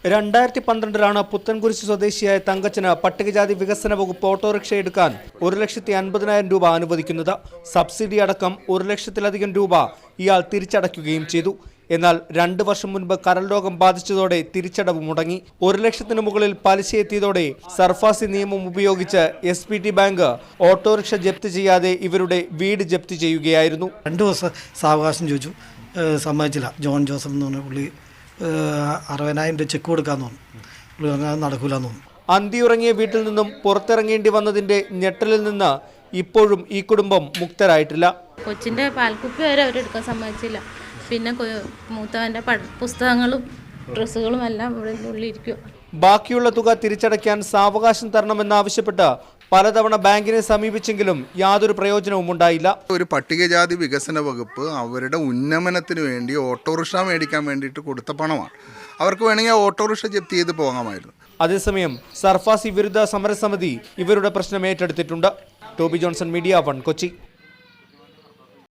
2012 പുത്തൻകുരിശ് സ്വദേശിയായ തങ്കച്ചന് പട്ടികജാതി വികസന വകുപ്പ് ഓട്ടോറിക്ഷ എടുക്കാൻ 1,50,000 രൂപ അനുവദിക്കുന്നത്. സബ്സിഡി അടക്കം 1,00,000-ലധികം രൂപ ഇയാൾ തിരിച്ചടയ്ക്കുകയും ചെയ്തു. എന്നാൽ 2 വർഷം മുൻപ് കരൾ രോഗം ബാധിച്ചതോടെ തിരിച്ചടവ് മുടങ്ങി. 1,00,000-ന് മുകളിൽ പലിശ എത്തിയതോടെ സർഫാസി നിയമം ഉപയോഗിച്ച് SPT ബാങ്ക് ഓട്ടോറിക്ഷ ജപ്തി ചെയ്യാതെ ഇവരുടെ വീട് ജപ്തി ചെയ്യുകയായിരുന്നു. 2 ദിവസം സാവകാശം ചോദിച്ചു, സമ്മതിച്ചില്ല. ജോൺ ജോസഫ് എന്ന് പറഞ്ഞ പുള്ളി 60,000 ചെക്ക് കൊടുക്കാന്ന് പറഞ്ഞു. നടക്കൂലെന്ന് തോന്നുന്നു. അന്തിയുറങ്ങിയ വീട്ടിൽ നിന്നും പുറത്തിറങ്ങേണ്ടി വന്നതിന്റെ ഞെട്ടലിൽ നിന്ന് ഇപ്പോഴും ഈ കുടുംബം മുക്തരായിട്ടില്ല. കൊച്ചിന്റെ പാൽക്കുപ്പി വരെ അവരെടുക്കാൻ സമ്മതിച്ചില്ല. പിന്നെ മൂത്തവന്റെ പുസ്തകങ്ങളും ഡ്രസ്സുകളും എല്ലാം ഇവിടെ ഉള്ളിരിക്കുക. ബാക്കിയുള്ള തുക തിരിച്ചടയ്ക്കാൻ സാവകാശം തരണമെന്നാവശ്യപ്പെട്ട് പലതവണ ബാങ്കിനെ സമീപിച്ചെങ്കിലും യാതൊരു പ്രയോജനവും ഉണ്ടായില്ല. ഒരു പട്ടികജാതി വികസന വകുപ്പ് അവരുടെ ഉന്നമനത്തിന് വേണ്ടി ഓട്ടോറിക്ഷ മേടിക്കാൻ വേണ്ടിയിട്ട് കൊടുത്ത പണമാണ്. അവർക്ക് വേണമെങ്കിൽ ഓട്ടോറിക്ഷ ജപ്തി ചെയ്ത് പോകാമായിരുന്നു. അതേസമയം സർഫാസി വിരുദ്ധ സമരസമിതി ഇവരുടെ പ്രശ്നം ഏറ്റെടുത്തിട്ടുണ്ട്. Toby Johnson, media 1, Kochi.